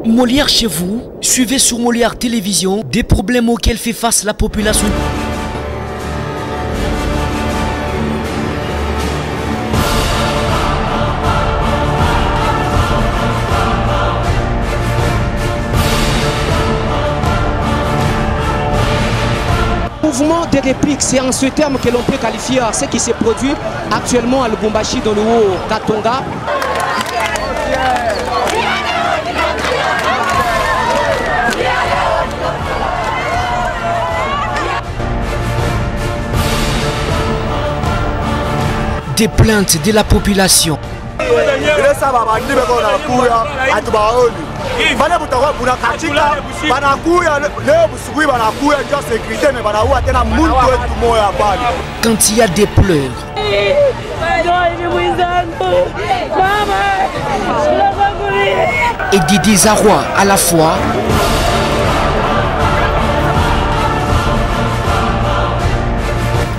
Molière chez vous, suivez sur Molière Télévision des problèmes auxquels fait face la population. Mouvement de réplique, c'est en ce terme que l'on peut qualifier ce qui se produit actuellement à Lubumbashi dans le haut Katonga. Des plaintes de la population. Quand il y a des pleurs. Et des désarrois à la fois.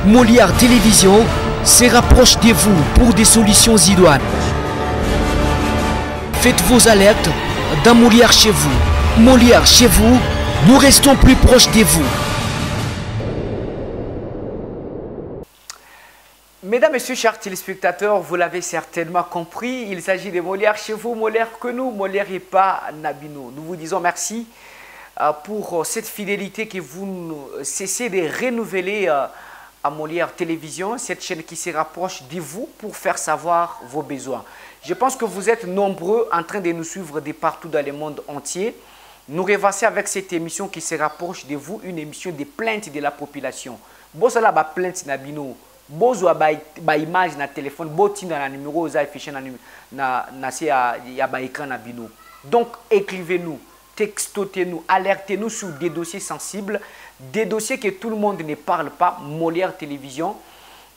Molière Télévision se rapproche de vous pour des solutions idoines. Faites vos alertes dans Molière chez vous. Molière chez vous, nous restons plus proches de vous. Mesdames, Messieurs, chers téléspectateurs, vous l'avez certainement compris, il s'agit de Molière chez vous, Molière que nous, Molière et pas Nabino. Nous vous disons merci pour cette fidélité que vous cessez de renouveler à Molière Télévision, cette chaîne qui se rapproche de vous pour faire savoir vos besoins. Je pense que vous êtes nombreux en train de nous suivre de partout dans le monde entier. Nous revoici avec cette émission qui se rapproche de vous, une émission de plaintes de la population. Bosala ba plainte Nabino. Bozwa ba image na téléphone, boti dans la numéro aux affichés na écran na bino. Donc écrivez-nous, textotez-nous, alertez-nous sur des dossiers sensibles, des dossiers que tout le monde ne parle pas. Molière Télévision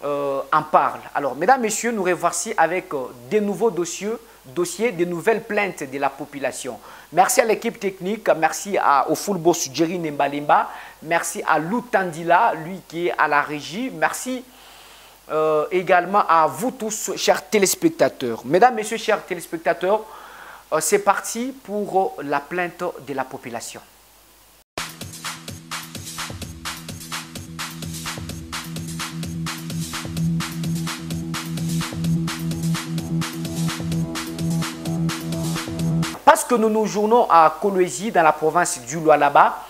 en parle. Alors mesdames, messieurs, nous revoici avec des nouveaux dossiers, de nouvelles plaintes de la population. Merci à l'équipe technique, merci au full boss Jerry Nembalimba, merci à Lou Tandila, lui qui est à la régie, merci également à vous tous, chers téléspectateurs. Mesdames, messieurs, chers téléspectateurs, c'est parti pour la plainte de la population. Parce que nous nous journons à Kolwezi, dans la province du Lualaba,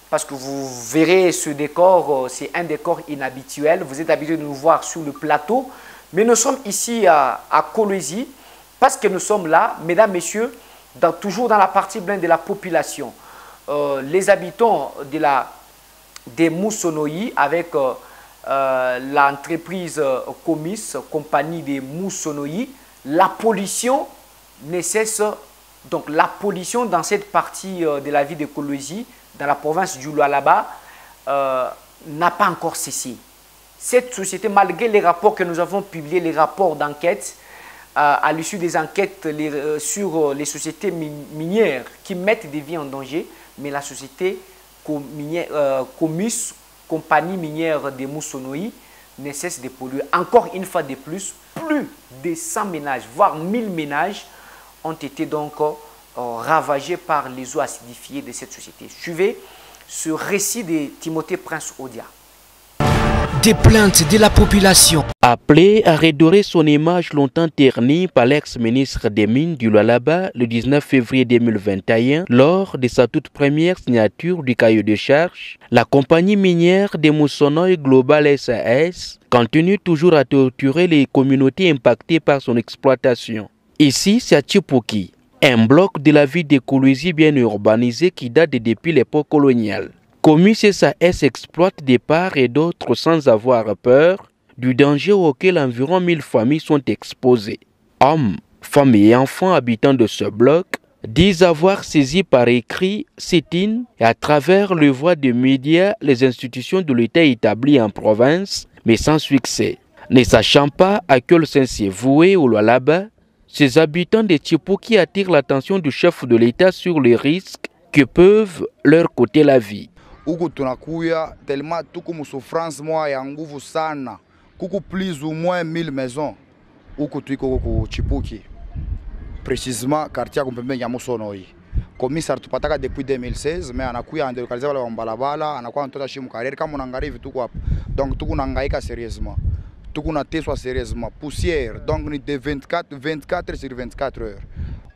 parce que vous verrez ce décor, c'est un décor inhabituel. Vous êtes habitués de nous voir sur le plateau. Mais nous sommes ici à Kolwezi parce que nous sommes là, mesdames, messieurs, toujours dans la partie blinde de la population. Les habitants des Moussonoï avec l'entreprise Comis, compagnie des Moussonoï, la pollution ne cesse. Donc la pollution dans cette partie de la ville de Kolwezi, dans la province du Lualaba, n'a pas encore cessé. Cette société, malgré les rapports que nous avons publiés, les rapports d'enquête, à l'issue des enquêtes sur les sociétés minières qui mettent des vies en danger, mais la société Comus, compagnie minière de Moussonoï, ne cesse de polluer. Encore une fois de plus de 100 ménages, voire 1000 ménages, ont été donc ravagés par les eaux acidifiées de cette société. Suivez ce récit de Timothée Prince Odia. Des plaintes de la population. Appelé à redorer son image longtemps ternie par l'ex-ministre des Mines du Lualaba le 19 février 2021, lors de sa toute première signature du cahier de charges, la compagnie minière de Moussonoï Global SAS continue toujours à torturer les communautés impactées par son exploitation. Ici, c'est à Tchipoki, un bloc de la ville de Kolwezi bien urbanisé qui date depuis l'époque coloniale. Comus SAS exploite de part et d'autre sans avoir peur du danger auquel environ 1000 familles sont exposées. Hommes, femmes et enfants habitants de ce bloc disent avoir saisi par écrit, sit-in et à travers le voie des médias les institutions de l'État établies en province, mais sans succès. Ne sachant pas à quel sens c'est voué au Lualaba, ces habitants de Tchipoki attirent l'attention du chef de l'État sur les risques que peuvent leur coûter la vie. Huku tunakuya tellement tuko souffrance moi ya nguvu sana. Kuku plus ou moins 1000 maisons. Huku tuiko ku Tchipoki. Précisément quartier kumpembe ya Moussonoï. Commissaire tupataka depuis 2016 mais anakuya andelokaliza wale wambalabala anakuwa anatoa shimu carrière kama unaangalia vitu kwa hapa. Donc tukunangaika sérieusement. Tukuna sérieusement poussière donc ni de 24 sur 24 heures.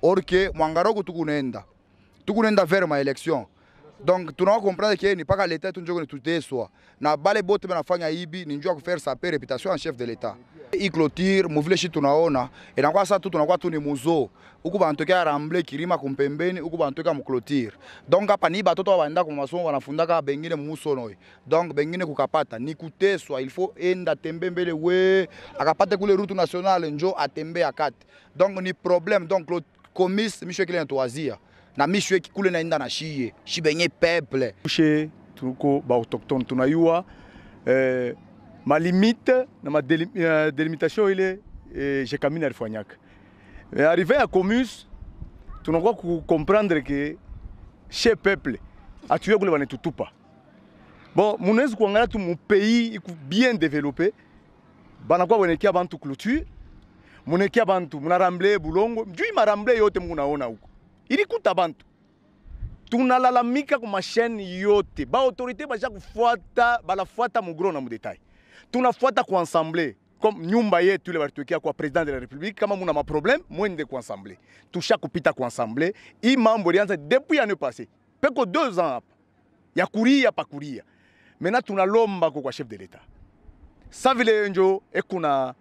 Or que mwangaroko tukunenda vers ma élection. Donc tunawa comprendre que ni paka l'état tunjoko ni tuteswa na bale bote banafanya hivi ni njoo kufaire sa paix réputation en chef de l'état. I clôture muvile shi tunaona inakuwa sasa tu tunakuwa tu ni muzo huku bantokea ramble kirima kumpembeni huku bantokea mu clôture. Donc hapa ni batoto waenda kwa masomo wanafundaka bengine musono. Donc bengine kukapata ni kuteswa, il faut enda tembe mbele we akapate kule route nationale njoo atembe akate. Donc ni problème donc commis misho kile ntoazia na misho kule naenda na shie shibenye peuple chez tuko ba autochtone tunayua ma limite na ma délimitation ile je camine alifanyaka arrivé à Comus tunakuwa comprendre que chez peuple atuye kule banetutupa bon munaweza kuangalia tu mu pays bien développé banakuwa bonekia bantu clôture munekia bantu munaramble bulongo njui maramble yote munaona huko ilikuta bantu tunalalamika kwa masheni yote ba autorité baja kufuata balafuata mugro na mudetail tunafuata kwa ensemble comme nyumba yetu ile baritukia kwa président de la république kama muna ma problème mwende kwa ensemble tusha kupita kwa ensemble i mambo lianza depuis année passée peko 2 ans hapa ya kuria pa kuria maintenant tunalomba kwa chef de l'état sa vile njo ekuna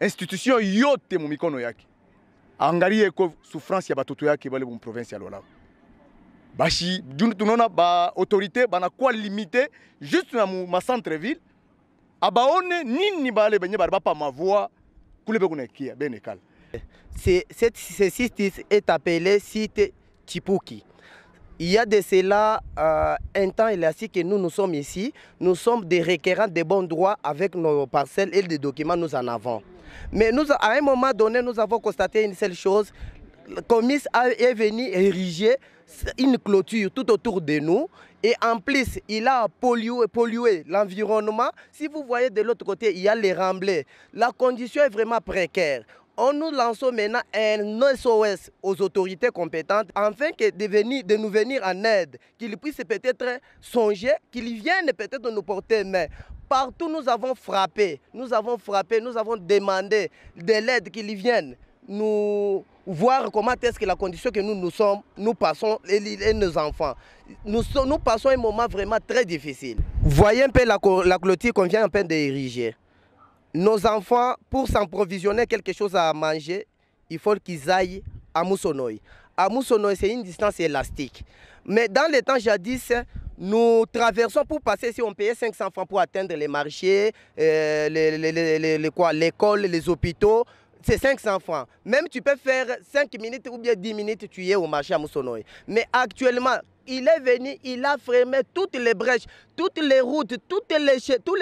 institution yote mu mikono yake angalie ko souffrance ya batoto yake bale mu province ya Lola bashi tunaona ba autorité banakuwa limité juste na ma centre ville abaone nini bale benye barba ma voix kule be kunekia benekal. Ce site est appelé site Chipuki. Il y a de cela un temps élastique que nous sommes ici. Nous sommes des requérants de bons droits avec nos parcelles et des documents nous en avons. Mais à un moment donné, nous avons constaté une seule chose. Le commissaire est venu ériger une clôture tout autour de nous et en plus il a pollué l'environnement. Si vous voyez de l'autre côté, il y a les remblais. La condition est vraiment précaire. Nous lançons maintenant un SOS aux autorités compétentes afin de nous venir en aide, qu'ils puissent peut-être songer, qu'ils viennent peut-être nous porter main. Partout nous avons frappé, nous avons demandé de l'aide, qu'ils viennent nous voir comment est-ce que la condition que nous passons et nos enfants. Nous passons un moment vraiment très difficile. Voyez un peu la clôture qu'on vient un peu d'ériger. Nos enfants, pour s'approvisionner quelque chose à manger, il faut qu'ils aillent à Moussonoï. À Moussonoï, c'est une distance élastique. Mais dans les temps jadis, nous traversons pour passer, si on payait 500 francs pour atteindre les marchés, l'école, les hôpitaux, c'est 500 francs. Même tu peux faire 5 minutes ou bien 10 minutes, tu es au marché à Moussonoï. Mais actuellement, il est venu, il a fermé toutes les brèches, toutes les routes, tous les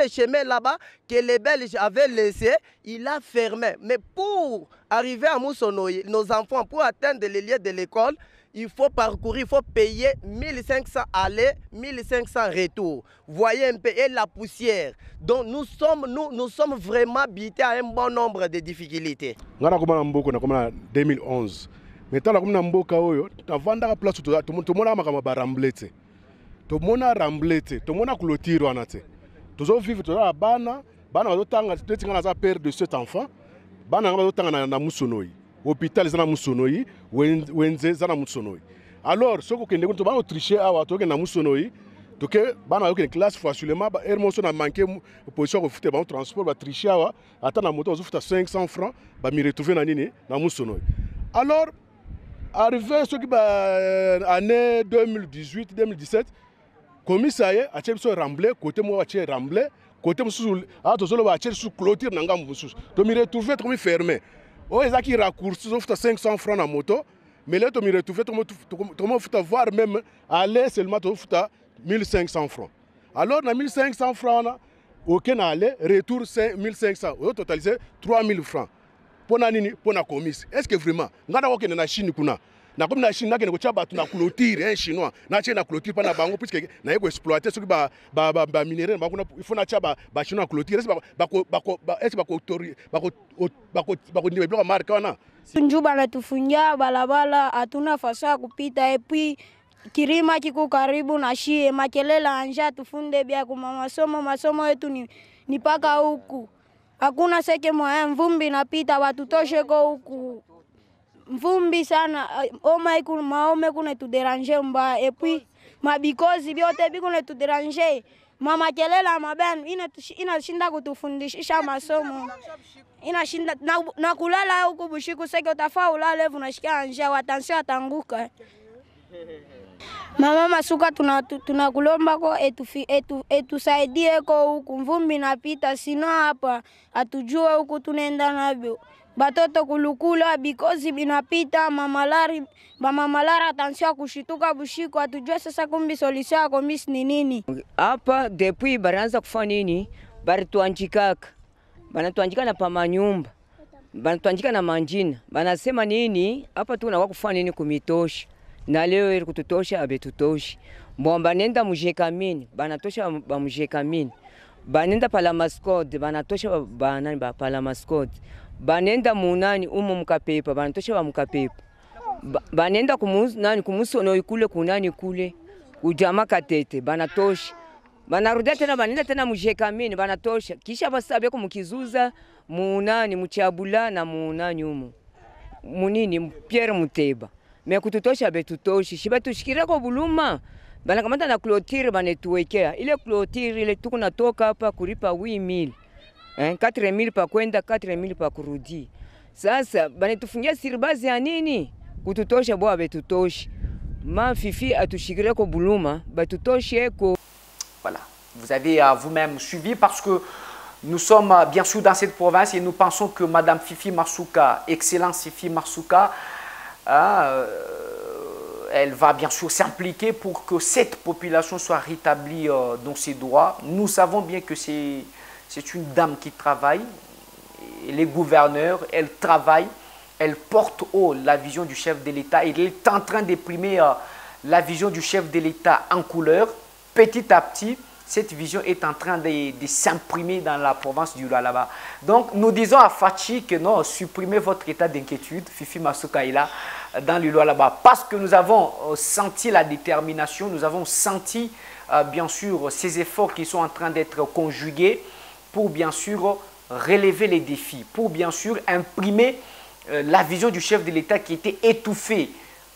chemins là-bas que les Belges avaient laissés, il a fermé. Mais pour arriver à Moussonoï, nos enfants, pour atteindre les lieux de l'école, il faut parcourir, il faut payer 1500 aller, 1500 retour. Voyez un peu, et la poussière. Donc nous sommes vraiment habités à un bon nombre de difficultés. En 2011. Mais tant que nous mboka oyo, tavanda place tout le monde a makama ramblete. Tout le monde a ramblete, tout le monde a clôture anate. Tous on vivre tout là bana bazotanga tetinga na père de 7 enfants. Bana bazotanga na Moussonoï. Hôpital zana Moussonoï, wenze zana Moussonoï. Alors ce que nous devons tricher à to na Moussonoï, to que bana yo classe facilement ba hermoso na manquer position ko futé ba transport ba tricher à ata na moto zo futa 500 francs ba mi retrouver na nini na Moussonoï. Alors arrivé ce qui année 2018-2017, commissaire a tiré sur Ramblé, côté moi a tiré Ramblé, côté sous a toujours a tiré sous clôture n'angam sous. Donc il retrouvé comme fermé. Oh ils a qui raccourci sauf 500 francs na moto, mais là tu me retrouvé tu me faut voir même aller seulement tu faut 1500 francs. Alors na 1500 francs na aucun aller retour 1500, au totalisé 3000 francs. Pour na commis. Est-ce que vraiment ngana wako na Chine kuna na comme na Chine na kene ko tia batu na clôture un chinois na tia na clôture pa na bango puisque na yeko exploiter ce que ba minerai ba kuna il faut na tia ba chinois clôture est ce ba ko ndiwe bloka marka wana Njuba na tufungia balabala hatuna fasa kupita epi kirima kiko karibu na shie makelele anja tufunde bia kuma masomo yetu ni paka huku hakuna seke moya mvumbi napita watu toshe ko huku mvumbi sana maome kuna tu déranger mba epi mabikozi biote bikuna tu déranger mama kelela maben inashinda kutufundisha masomo inashinda na kulala huko bushiku seke utafaa ulale unashikia njia watansi watanguka Mama Masuka tunakulomba ko etusaidie ko huku mvumbi napita sino hapa atujue huku tunaenda nabyo batoto kulukula bikozi binapita mamalara atensio kushituka bushiku atujue sasa kumbi solution ya komisi ni nini hapa depuis baraanza kufanya nini barituanjikaka banatuanjika na pamanyumba banatuanjika na manjina banasema nini hapa tunakuwa kufanya nini kumitosha na leo ili kututosha abetutoshi bomba nenda mujekamini banatosha ba mujekamini banenda pala mascode banatosha banani ba pala mascode banenda munani umu mkapepa banatosha ba mkapepa banenda kumuzu nani kumusono ikule kunani kule ujama katete banatosha banarudia tena banenda tena mujekamini banatosha kisha basabe ko mukizuza munani muchabula na munani umu munini Pierre Muteba me kututosha betutoshi shiba tushikira ko buluma bana kamata na clôture banetuwekea ile clôture ile tuko natoka hapa kulipa 8000 4000 pa kwenda 4000 pa kurudi sasa banetufungia siribazi ya nini kututosha bwa betutoshi ma fifi atushikira ko buluma batutoshe ko. Voilà, vous avez vous-même suivi parce que nous sommes bien sûr dans cette province et nous pensons que Madame Fifi Masuka, Excellence Fifi Masuka, elle va bien sûr s'impliquer pour que cette population soit rétablie dans ses droits. Nous savons bien que c'est une dame qui travaille, elle est gouverneure, elle travaille, elle porte haut la vision du chef de l'État. Elle est en train d'exprimer la vision du chef de l'État en couleur. Petit à petit, cette vision est en train de s'imprimer dans la province du Lualaba. Donc, nous disons à Fachi que non, supprimez votre état d'inquiétude, Fifi Masuka est là, dans le Lualaba. Parce que nous avons senti la détermination, nous avons senti, bien sûr, ces efforts qui sont en train d'être conjugués pour, bien sûr, relever les défis, pour, bien sûr, imprimer la vision du chef de l'État qui était étouffée,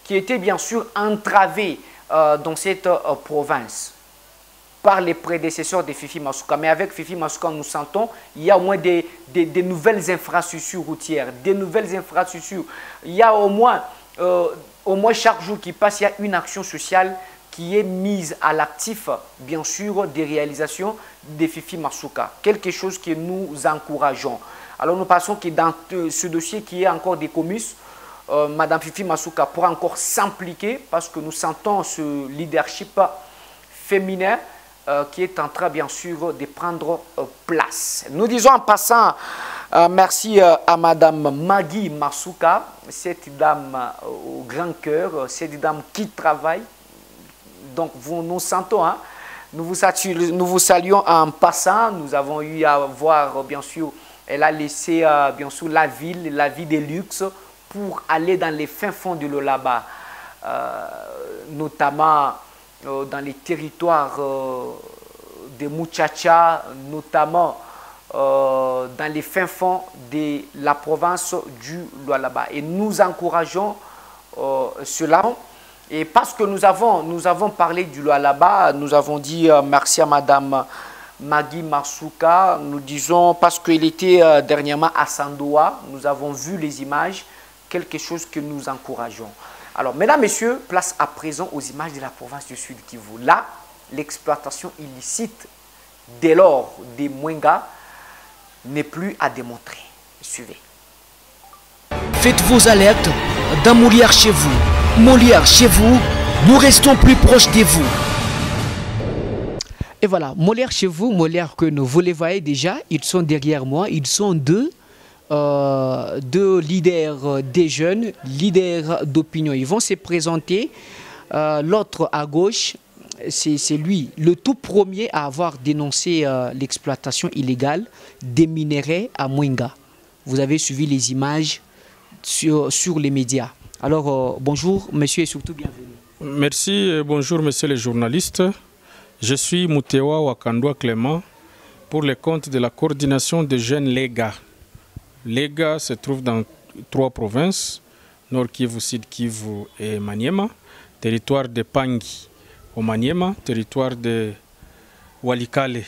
qui était, bien sûr, entravée dans cette province par les prédécesseurs de Fifi Masuka. Mais avec Fifi Masuka, nous sentons il y a au moins des nouvelles infrastructures routières, des nouvelles infrastructures. Il y a au moins chaque jour qui passe, il y a une action sociale qui est mise à l'actif, bien sûr, des réalisations de Fifi Masuka. Quelque chose que nous encourageons. Alors nous pensons que dans ce dossier qui est encore des communes, Madame Fifi Masuka pourra encore s'impliquer parce que nous sentons ce leadership féminin qui est en train, bien sûr, de prendre place. Nous disons en passant merci à Madame Maggie Masuka, cette dame au grand cœur, cette dame qui travaille. Donc, nous sentons, hein, nous vous saluons en passant. Nous avons eu à voir, bien sûr, elle a laissé, bien sûr, la vie de luxe pour aller dans les fins fonds de Lualaba, notamment dans les territoires de Muchacha, notamment dans les fins fonds de la province du Lualaba. Et nous encourageons cela. Et parce que nous avons parlé du Lualaba, nous avons dit merci à Madame Maggie Masuka. Nous disons parce qu'il était dernièrement à Sandoa, nous avons vu les images, quelque chose que nous encourageons. Alors, mesdames, messieurs, place à présent aux images de la province du Sud Kivu. Là, l'exploitation illicite de l'or des Mwenga n'est plus à démontrer. Suivez. Faites vos alertes dans Molière chez vous. Molière chez vous, nous restons plus proches de vous. Et voilà, Molière chez vous, Molière que vous les voyez déjà, ils sont derrière moi, ils sont deux. deux leaders des jeunes, leaders d'opinion. Ils vont se présenter. L'autre à gauche, c'est lui, le tout premier à avoir dénoncé l'exploitation illégale des minerais à Mwenga. Vous avez suivi les images sur les médias. Alors, bonjour, monsieur, et surtout bienvenue. Merci et bonjour, monsieur les journalistes. Je suis Moutewa Wakandwa Clément pour le compte de la coordination des jeunes Lega. Lega se trouve dans 3 provinces, Nord Kivu, Sud Kivu et Maniema, territoire de Pangi au Maniema, territoire de Walikale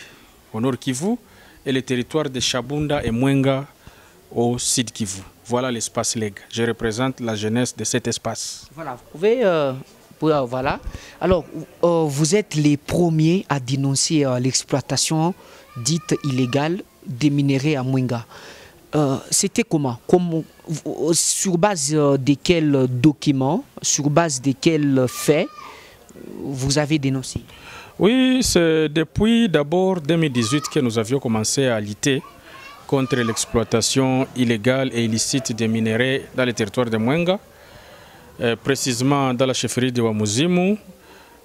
au Nord Kivu et le territoire de Shabunda et Mwenga au Sud Kivu. Voilà l'espace Lega. Je représente la jeunesse de cet espace. Voilà, vous pouvez... voilà. Alors, vous êtes les premiers à dénoncer l'exploitation dite illégale des minerais à Mwenga. C'était comment? Sur base de quels documents, sur base de quels faits vous avez dénoncé? Oui, c'est depuis d'abord 2018 que nous avions commencé à lutter contre l'exploitation illégale et illicite des minerais dans le territoire de Mwenga, précisément dans la chefferie de Wamuzimu,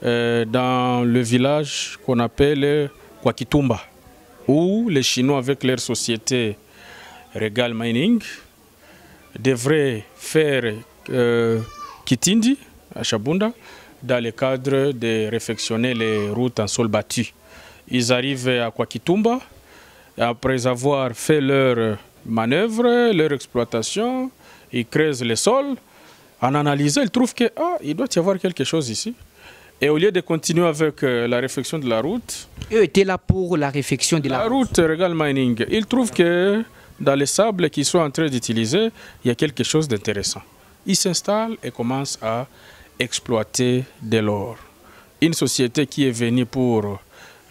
dans le village qu'on appelle Kwakitumba, où les Chinois avec leur société Regal Mining devraient faire Kitindi à Shabunda dans le cadre de réfectionner les routes en sol battu. Ils arrivent à Kwakitumba, après avoir fait leur manœuvre, leur exploitation, ils creusent le sol. En analysant, ils trouvent qu'il doit y avoir quelque chose ici. Et au lieu de continuer avec la réfection de la route... Eux étaient là pour la réfection de la route. Regal Mining. Ils trouvent que dans les sables qu'ils sont en train d'utiliser, il y a quelque chose d'intéressant. Ils s'installent et commencent à exploiter de l'or. Une société qui est venue pour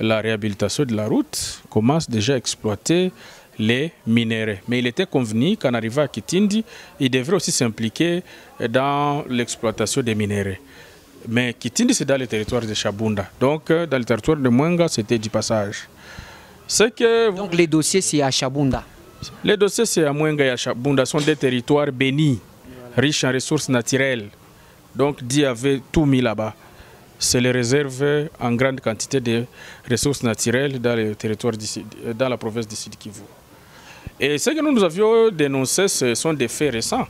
la réhabilitation de la route commence déjà à exploiter les minéraux. Mais il était convenu qu'en arrivant à Kitindi, il devrait aussi s'impliquer dans l'exploitation des minéraux. Mais Kitindi, c'est dans le territoire de Shabunda. Donc, dans le territoire de Mwenga, c'était du passage. Donc, les dossiers, c'est à Shabunda? Les dossiers, c'est à Mwenga et à Shabunda. Ce sont des territoires bénis, riches en ressources naturelles. Donc, Dieu avait tout mis là-bas. C'est les réserves en grande quantité de ressources naturelles dans le territoire dans la province du Sud Kivu. Et ce que nous avions dénoncé, ce sont des faits récents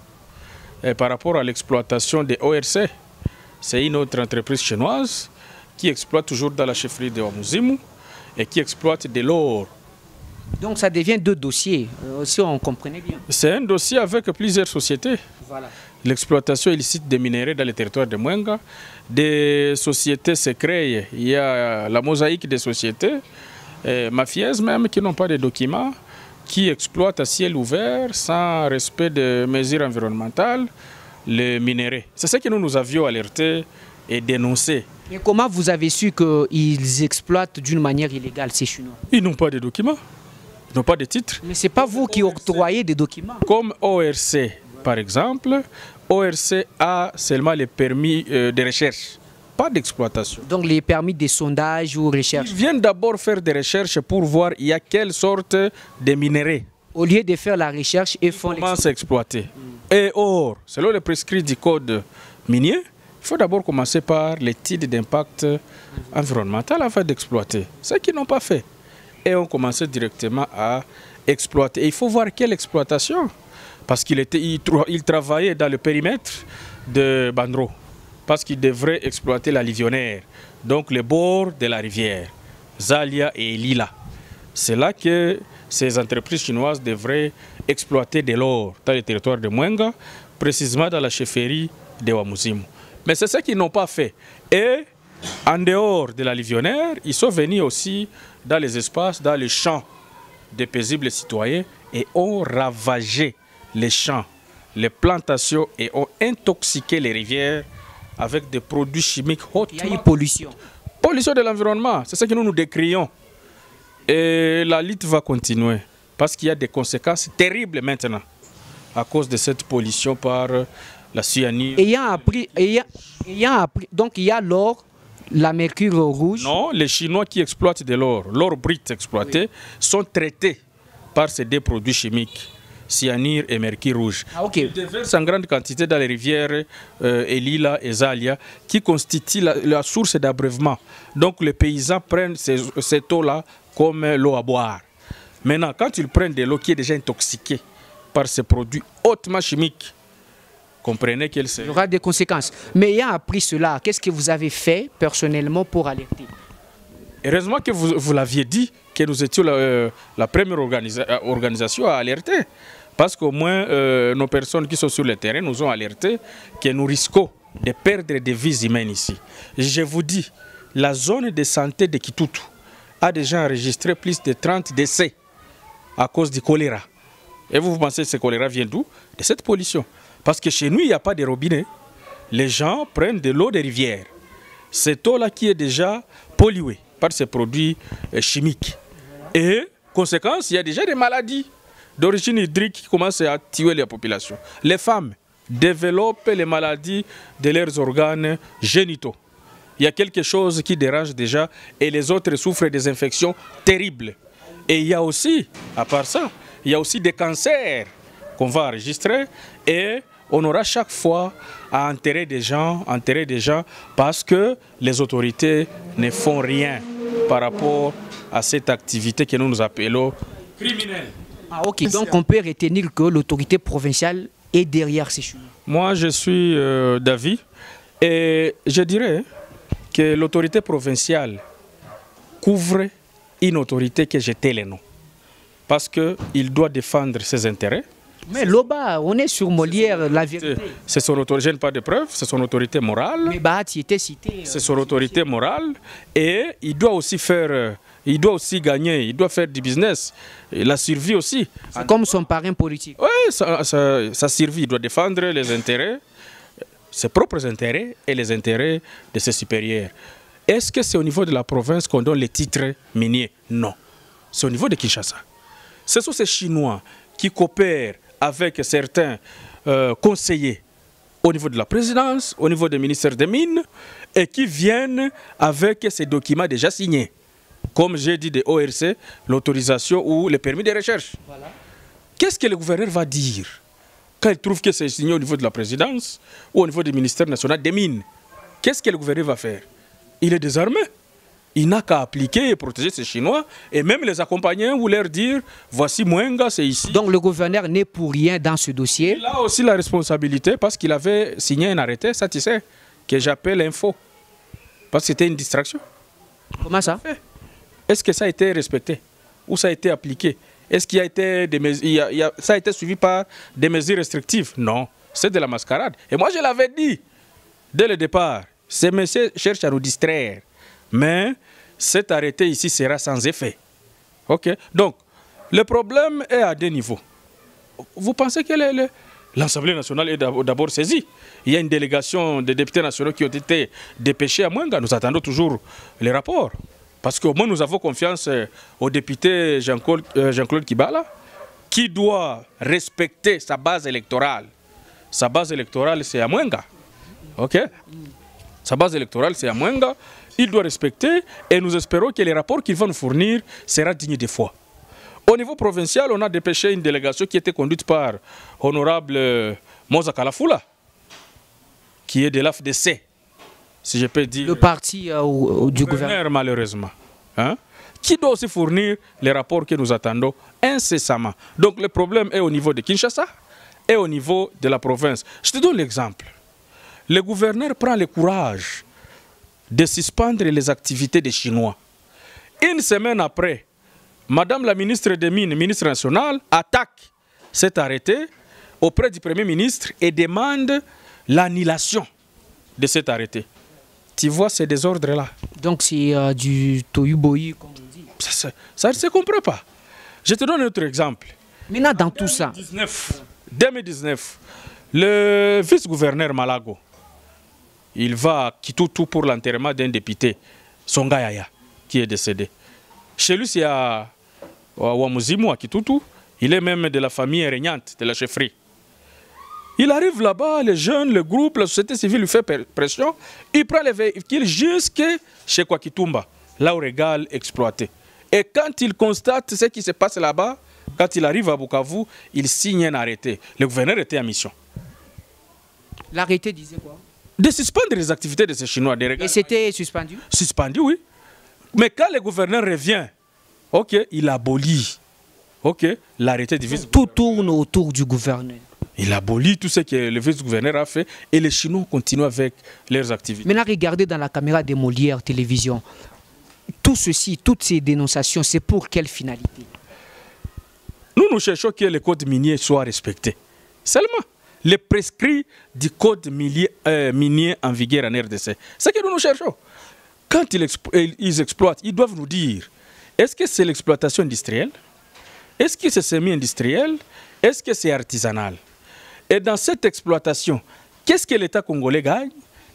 par rapport à l'exploitation des ORC. C'est une autre entreprise chinoise qui exploite toujours dans la chefferie de Wamuzimu et qui exploite de l'or. Donc ça devient 2 dossiers, si on comprenait bien. C'est un dossier avec plusieurs sociétés. Voilà. L'exploitation illicite des minéraux dans le territoire de Mwenga. Des sociétés se créent. Il y a la mosaïque des sociétés, mafieuses même, qui n'ont pas de documents, qui exploitent à ciel ouvert, sans respect des mesures environnementales, les minéraux. C'est ce que nous avions alerté et dénoncé. Mais comment vous avez su qu'ils exploitent d'une manière illégale ces Chinois? Ils n'ont pas de documents, ils n'ont pas de titres. Mais ce n'est pas vous qui octroyez des documents. Comme ORC, par exemple, ORC a seulement les permis de recherche, pas d'exploitation. Donc les permis de sondage ou recherche? Ils viennent d'abord faire des recherches pour voir il y a quelle sorte de minéraux. Au lieu de faire la recherche, ils font commencent à exploiter. Et or, selon les prescrits du code minier, il faut d'abord commencer par l'étude d'impact environnemental afin d'exploiter. Ce qu'ils n'ont pas fait. Et on commençait directement à exploiter. Et il faut voir quelle exploitation. Parce qu'il travaillait dans le périmètre de Bandro. Parce qu'il devrait exploiter la Livionnaire, donc le bord de la rivière, Zalia et Lila. C'est là que ces entreprises chinoises devraient exploiter de l'or dans le territoire de Mwenga, précisément dans la chefferie de Wamuzimu. Mais c'est ce qu'ils n'ont pas fait. Et en dehors de la Livionnaire, ils sont venus aussi dans les espaces, dans les champs des paisibles citoyens et ont ravagé les champs, les plantations et ont intoxiqué les rivières avec des produits chimiques hautement... Il y a une pollution. Pollution de l'environnement, c'est ce que nous décrions. Et la lutte va continuer parce qu'il y a des conséquences terribles maintenant à cause de cette pollution par la cyanure. Donc il y a l'or, la mercure rouge. Non, les Chinois qui exploitent de l'or brut exploité, sont traités par ces 2 produits chimiques. cyanure et mercure rouge. Ah, ok. Ils déversent en grande quantité dans les rivières Elila et Zalia, qui constituent la source d'abreuvement. Donc les paysans prennent cette eau-là comme l'eau à boire. Maintenant, quand ils prennent de l'eau qui est déjà intoxiquée par ces produits hautement chimiques, comprenez qu'il y aura des conséquences. Mais ayant appris cela, qu'est-ce que vous avez fait personnellement pour alerter? Heureusement que vous l'aviez dit, que nous étions la première organisation à alerter. Parce qu'au moins, nos personnes qui sont sur le terrain nous ont alerté que nous risquons de perdre des vies humaines ici. Je vous dis, la zone de santé de Kitutu a déjà enregistré plus de 30 décès à cause du choléra. Et vous pensez que ce choléra vient d'où? De cette pollution. Parce que chez nous, il n'y a pas de robinet. Les gens prennent de l'eau des rivières. Cette eau-là qui est déjà polluée par ces produits chimiques. Et, conséquence, il y a déjà des maladies d'origine hydrique qui commencent à tuer la population. Les femmes développent les maladies de leurs organes génitaux. Il y a quelque chose qui dérange déjà et les autres souffrent des infections terribles. Et il y a aussi, à part ça, il y a aussi des cancers qu'on va enregistrer et on aura chaque fois à enterrer des gens parce que les autorités ne font rien par rapport à cette activité que nous appelons criminelle. Ah, ok, donc on peut retenir que l'autorité provinciale est derrière ces choses. Moi, je suis d'avis et je dirais que l'autorité provinciale couvre une autorité que j'ai tel nom. Parce qu'il doit défendre ses intérêts. Mais Loba, on est sur Molière, la vérité. C'est son autorité, je n'ai pas de preuves, c'est son autorité morale. Mais Bahati était cité. C'est son autorité morale et il doit aussi faire, il doit aussi gagner, il doit faire du business, et la survie aussi. C'est comme son parrain politique. Oui, sa survie, il doit défendre les intérêts, ses propres intérêts et les intérêts de ses supérieurs. Est-ce que c'est au niveau de la province qu'on donne les titres miniers? Non, c'est au niveau de Kinshasa. Ce sont ces Chinois qui coopèrent avec certains conseillers au niveau de la présidence, au niveau des ministères des Mines, et qui viennent avec ces documents déjà signés. Comme j'ai dit de ORC, l'autorisation ou le permis de recherche. Voilà. Qu'est-ce que le gouverneur va dire quand il trouve que c'est signé au niveau de la présidence ou au niveau du ministère national des Mines? Qu'est-ce que le gouverneur va faire? Il est désarmé. Il n'a qu'à appliquer et protéger ces Chinois et même les accompagner ou leur dire voici Mwenga, c'est ici. Donc le gouverneur n'est pour rien dans ce dossier. Il a aussi la responsabilité parce qu'il avait signé un arrêté, ça tu sais, que j'appelle info. Parce que c'était une distraction. Comment ça? Est-ce que ça a été respecté ou ça a été appliqué? Est-ce qu'il y a été des mesures, ça a été suivi par des mesures restrictives? Non, c'est de la mascarade. Et moi je l'avais dit dès le départ, ces messieurs cherchent à nous distraire. Mais cet arrêté ici sera sans effet. Ok? Donc, le problème est à deux niveaux. Vous pensez que l'Assemblée nationale est d'abord saisie? Il y a une délégation de députés nationaux qui ont été dépêchés à Mwenga. Nous attendons toujours les rapports. Parce qu'au moins, nous avons confiance au député Jean-Claude Kibala, qui doit respecter sa base électorale. Sa base électorale, c'est à Mwenga. Ok? Sa base électorale, c'est à Mwenga. Il doit respecter et nous espérons que les rapports qu'il va nous fournir sera digne de foi. Au niveau provincial, on a dépêché une délégation qui était conduite par honorable Moza Kalafula, qui est de l'AFDC, si je peux dire. Le parti du gouvernement. Malheureusement. Hein? Qui doit aussi fournir les rapports que nous attendons incessamment. Donc le problème est au niveau de Kinshasa et au niveau de la province. Je te donne l'exemple. Le gouverneur prend le courage de suspendre les activités des Chinois. Une semaine après, Madame la ministre des Mines, ministre nationale, attaque cet arrêté auprès du Premier ministre et demande l'annulation de cet arrêté. Tu vois ces désordres-là. Donc c'est du tohu-bohu, comme on dit. Ça ne se comprend pas. Je te donne un autre exemple. Maintenant, dans tout ça... 2019, le vice-gouverneur Malago, il va à Kitutu pour l'enterrement d'un député, Songa Yaya, qui est décédé. Chez lui, c'est à Wamuzimu, à Kitutu. Il est même de la famille régnante, de la chefferie. Il arrive là-bas, les jeunes, le groupe, la société civile lui fait pression. Il prend les véhicules jusqu'à Kwakitumba, là où Régal exploité. Et quand il constate ce qui se passe là-bas, Quand il arrive à Bukavu, il signe un arrêté. Le gouverneur était en mission. L'arrêté disait quoi? De suspendre les activités de ces Chinois. Et c'était suspendu? Suspendu, oui. Mais quand le gouverneur revient, ok, il abolit. Ok, l'arrêté du vice-gouverneur. Tout tourne autour du gouverneur. Il abolit tout ce que le vice-gouverneur a fait et les Chinois continuent avec leurs activités. Maintenant, regardez dans la caméra de Molière Télévision. Tout ceci, toutes ces dénonciations, c'est pour quelle finalité? Nous cherchons que le code minier soit respecté. Seulement, les prescrits du code minier en vigueur en RDC. C'est ce que nous cherchons. Quand ils exploitent, ils doivent nous dire, est-ce que c'est l'exploitation industrielle? Est-ce que c'est semi-industriel? Est-ce que c'est artisanal? Et dans cette exploitation, qu'est-ce que l'État congolais gagne?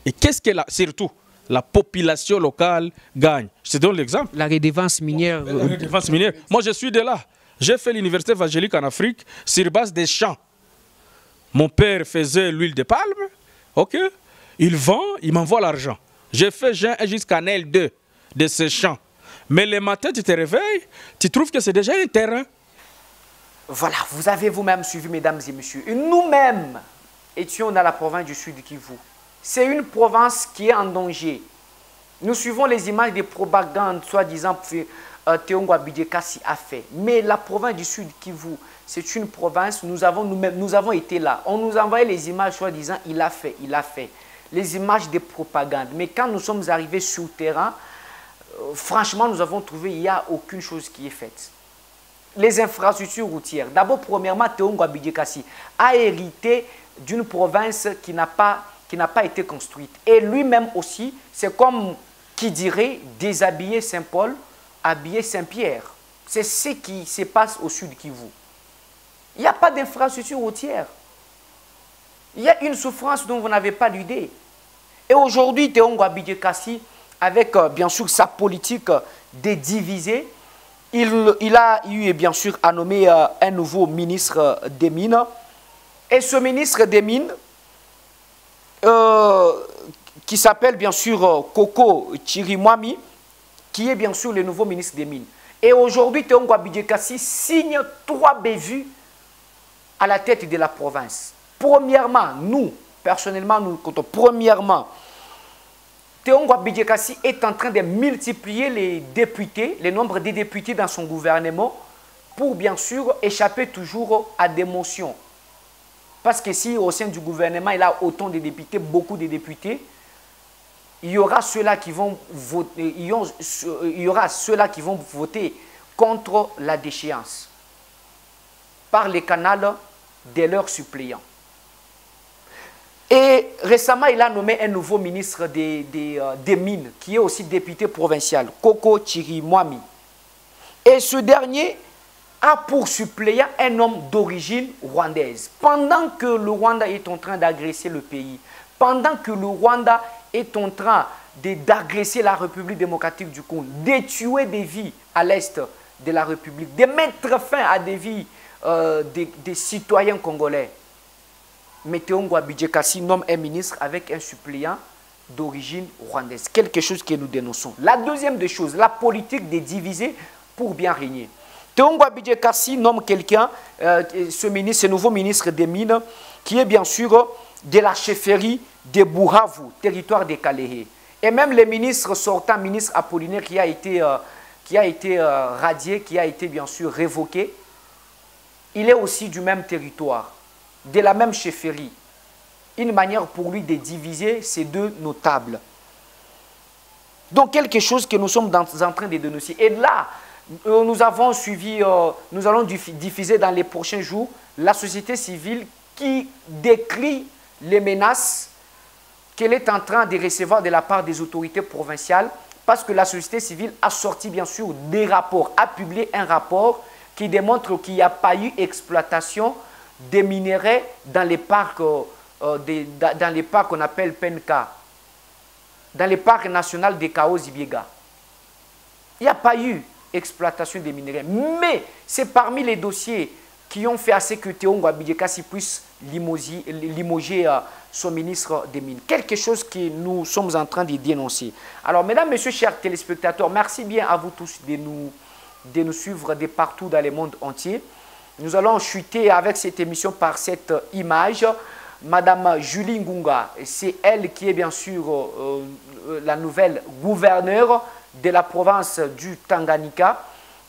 Et qu'est-ce que surtout la population locale gagne? Je te donne l'exemple. La redevance minière. La redevance minière. Moi, je suis de là. J'ai fait l'université évangélique en Afrique sur base des champs. Mon père faisait l'huile de palme. Ok. Il vend, il m'envoie l'argent. J'ai fait jusqu'à L2 de ces champs. Mais le matin, tu te réveilles, tu trouves que c'est déjà un terrain. Voilà, vous avez vous-même suivi, mesdames et messieurs. Et nous-mêmes étions dans la province du Sud Kivu. C'est une province qui est en danger. Nous suivons les images des propagandes, soi-disant, Théongo Abidjekasi a fait. Mais la province du Sud Kivu, c'est une province, nous avons été là. On nous envoyait les images, soi-disant, il a fait. Les images des propagandes. Mais quand nous sommes arrivés sur le terrain, franchement, nous avons trouvé qu'il n'y a aucune chose qui est faite. Les infrastructures routières. D'abord, premièrement, Théongo Abidjekasi a hérité d'une province qui n'a pas été construite. Et lui-même aussi, c'est comme qui dirait déshabiller Saint-Paul, habiller Saint-Pierre. C'est ce qui se passe au Sud Kivu. Il n'y a pas d'infrastructure routière. Il y a une souffrance dont vous n'avez pas l'idée. Et aujourd'hui, Théongo Abidjekasi, avec bien sûr sa politique de diviser, il a eu bien sûr à nommer un nouveau ministre des Mines. Et ce ministre des Mines, qui s'appelle bien sûr Koko Chirimwami, qui est bien sûr le nouveau ministre des Mines. Et aujourd'hui, Théongo Abidjekasi signe 3 bévues à la tête de la province. Premièrement, nous, personnellement, premièrement, Théongo Abidjekasi est en train de multiplier les députés, le nombre de députés dans son gouvernement, pour bien sûr échapper toujours à des motions. Parce que si au sein du gouvernement, il a autant de députés, beaucoup de députés, il y aura ceux-là qui vont voter, contre la déchéance par les canaux de leurs suppléants. Et récemment, il a nommé un nouveau ministre des Mines, qui est aussi député provincial, Koko Chirimwami. Et ce dernier a pour suppléant un homme d'origine rwandaise. Pendant que le Rwanda est en train d'agresser le pays, pendant que le Rwanda est en train d'agresser la République démocratique du Congo, de tuer des vies à l'est de la République, de mettre fin à des vies des citoyens congolais, mais Théongo Abidjekasi nomme un ministre avec un suppléant d'origine rwandaise. Quelque chose que nous dénonçons. La deuxième des choses, la politique de diviser pour bien régner. Théongo Abidjekasi nomme quelqu'un, ce nouveau ministre des Mines, qui est bien sûr de la chefferie de Bukavu, territoire de Kalehe. Et même le ministre sortant, ministre Apollinaire, qui a été radié, qui a été bien sûr révoqué, il est aussi du même territoire, de la même chefferie. Une manière pour lui de diviser ces deux notables. Donc quelque chose que nous sommes en train de dénoncer. Et là, nous avons suivi, nous allons diffuser dans les prochains jours la société civile qui décrit les menaces qu'elle est en train de recevoir de la part des autorités provinciales, parce que la société civile a sorti bien sûr des rapports, a publié un rapport qui démontre qu'il n'y a pas eu exploitation des minerais dans les parcs qu'on appelle PNK, dans les parcs nationaux de Kaozi-Biega. Il n'y a pas eu exploitation des minerais. Mais c'est parmi les dossiers qui ont fait assez que Théongo Abidjekasi puisse limoger son ministre des Mines. Quelque chose que nous sommes en train de dénoncer. Alors, mesdames, messieurs, chers téléspectateurs, merci bien à vous tous de nous suivre de partout dans le monde entier. Nous allons chuter avec cette émission par cette image. Madame Julie Ngunga, c'est elle qui est bien sûr la nouvelle gouverneure de la province du Tanganyika.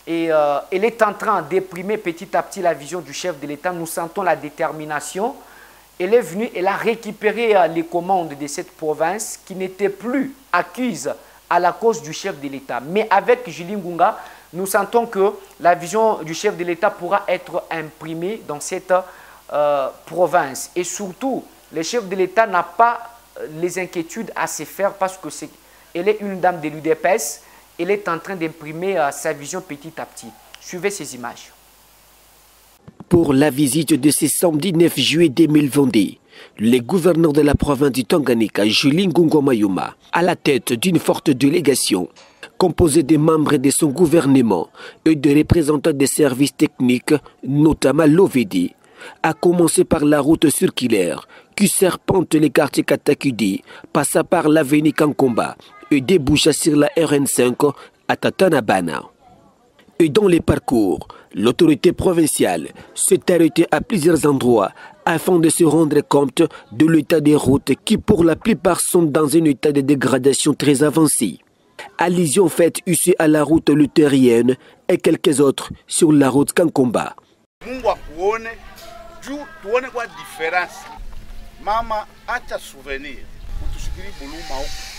Et elle est en train d'exprimer petit à petit la vision du chef de l'État. Nous sentons la détermination. Elle est venue, elle a récupéré les commandes de cette province qui n'était plus acquise à la cause du chef de l'État. Mais avec Julie Ngunga, nous sentons que la vision du chef de l'État pourra être imprimée dans cette province. Et surtout, le chef de l'État n'a pas les inquiétudes à se faire parce qu'elle est une dame de l'UDPS. Elle est en train d'imprimer sa vision petit à petit. Suivez ces images. Pour la visite de ce samedi 9 juillet 2022, le gouverneur de la province du Tanganyika, Julie Ngunga Mayuma, à la tête d'une forte délégation, composée des membres de son gouvernement et de représentants des services techniques, notamment l'OVD, a commencé par la route circulaire qui serpente les quartiers Katakudi, passa par l'avenue Kankomba et déboucha sur la RN5 à Tatanabana. Et dans les parcours, l'autorité provinciale s'est arrêtée à plusieurs endroits afin de se rendre compte de l'état des routes qui pour la plupart sont dans un état de dégradation très avancé. Allusion faite ici à la route luthérienne et quelques autres sur la route Kankomba. Mama, acha souvenir. Utushikiri buluma huko.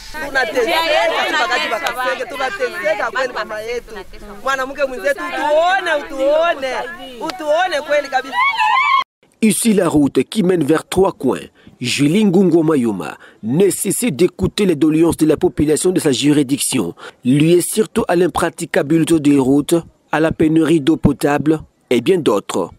Tunateseka kweli mama yetu. Mwanamke mwenzetu utuone kweli kabisa. Ici la route qui mène vers trois coins. Julie Ngunga Mayuma nécessite d'écouter les doléances de la population de sa juridiction, liées surtout à l'impraticabilité des routes, à la pénurie d'eau potable et bien d'autres.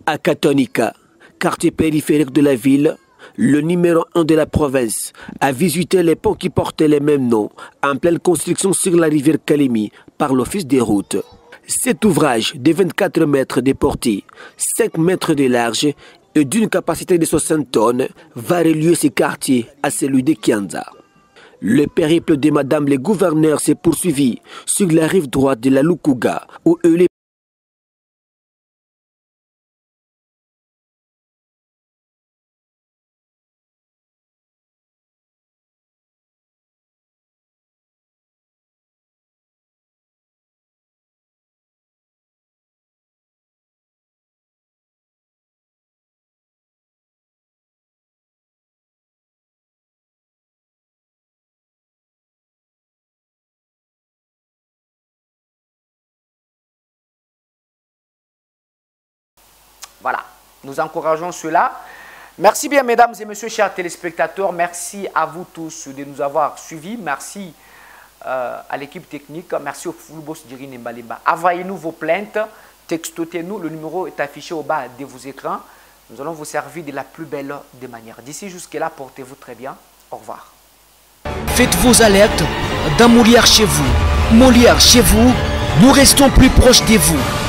À Katonika, quartier périphérique de la ville, le numéro 1 de la province a visité les ponts qui portaient les mêmes noms en pleine construction sur la rivière Kalemi par l'Office des routes. Cet ouvrage de 24 mètres de portée, 5 mètres de large et d'une capacité de 60 tonnes va relier ce quartier à celui de Kianza. Le périple de Madame le gouverneur s'est poursuivi sur la rive droite de la Lukuga où elle est Voilà, nous encourageons cela. Merci bien, mesdames et messieurs, chers téléspectateurs. Merci à vous tous de nous avoir suivis. Merci à l'équipe technique. Merci au full boss d'Irine Mbalimba. Envoyez-nous vos plaintes, textotez-nous. Le numéro est affiché au bas de vos écrans. Nous allons vous servir de la plus belle des manières. D'ici jusque-là, portez-vous très bien. Au revoir. Faites vos alertes dans Molière chez vous. Molière chez vous, nous restons plus proches de vous.